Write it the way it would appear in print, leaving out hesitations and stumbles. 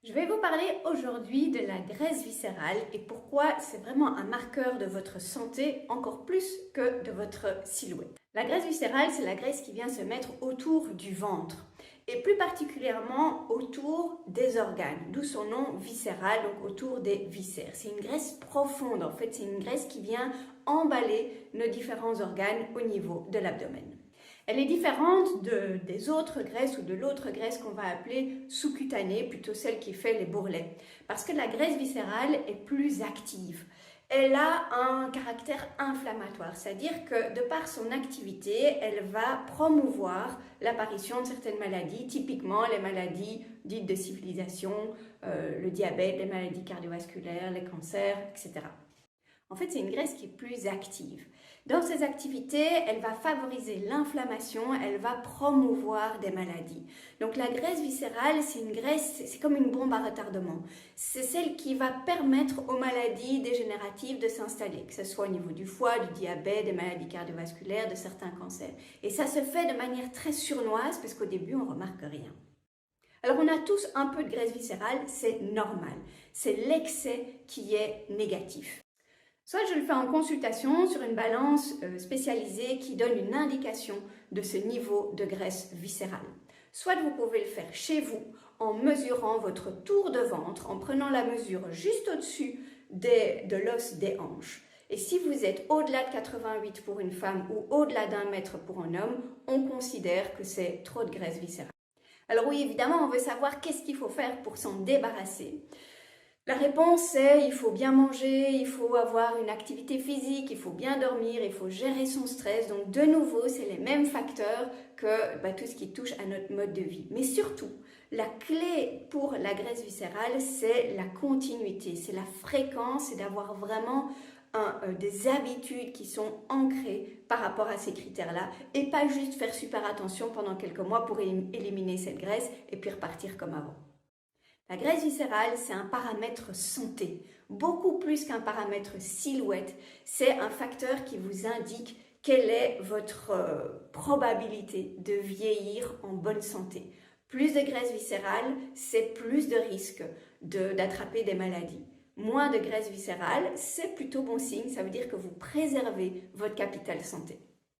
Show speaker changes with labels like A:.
A: Je vais vous parler aujourd'hui de la graisse viscérale et pourquoi c'est vraiment un marqueur de votre santé encore plus que de votre silhouette. La graisse viscérale, c'est la graisse qui vient se mettre autour du ventre et plus particulièrement autour des organes, d'où son nom viscéral, donc autour des viscères. C'est une graisse profonde, en fait, c'est une graisse qui vient emballer nos différents organes au niveau de l'abdomen. Elle est différente des autres graisses ou de l'autre graisse qu'on va appeler sous-cutanée, plutôt celle qui fait les bourrelets. Parce que la graisse viscérale est plus active. Elle a un caractère inflammatoire, c'est-à-dire que de par son activité, elle va promouvoir l'apparition de certaines maladies, typiquement les maladies dites de civilisation, le diabète, les maladies cardiovasculaires, les cancers, etc. En fait, c'est une graisse qui est plus active. Dans ses activités, elle va favoriser l'inflammation, elle va promouvoir des maladies. Donc la graisse viscérale, c'est une graisse, c'est comme une bombe à retardement. C'est celle qui va permettre aux maladies dégénératives de s'installer, que ce soit au niveau du foie, du diabète, des maladies cardiovasculaires, de certains cancers. Et ça se fait de manière très sournoise, parce qu'au début, on ne remarque rien. Alors on a tous un peu de graisse viscérale, c'est normal. C'est l'excès qui est négatif. Soit je le fais en consultation sur une balance spécialisée qui donne une indication de ce niveau de graisse viscérale. Soit vous pouvez le faire chez vous en mesurant votre tour de ventre, en prenant la mesure juste au-dessus de l'os des hanches. Et si vous êtes au-delà de 88 pour une femme ou au-delà d'1 mètre pour un homme, on considère que c'est trop de graisse viscérale. Alors oui, évidemment, on veut savoir qu'est-ce qu'il faut faire pour s'en débarrasser. La réponse est il faut bien manger, il faut avoir une activité physique, il faut bien dormir, il faut gérer son stress. Donc de nouveau, c'est les mêmes facteurs que tout ce qui touche à notre mode de vie. Mais surtout, la clé pour la graisse viscérale, c'est la continuité, c'est la fréquence, c'est d'avoir vraiment des habitudes qui sont ancrées par rapport à ces critères-là et pas juste faire super attention pendant quelques mois pour éliminer cette graisse et puis repartir comme avant. La graisse viscérale, c'est un paramètre santé, beaucoup plus qu'un paramètre silhouette. C'est un facteur qui vous indique quelle est votre probabilité de vieillir en bonne santé. Plus de graisse viscérale, c'est plus de risque d'attraper des maladies. Moins de graisse viscérale, c'est plutôt bon signe, ça veut dire que vous préservez votre capital santé.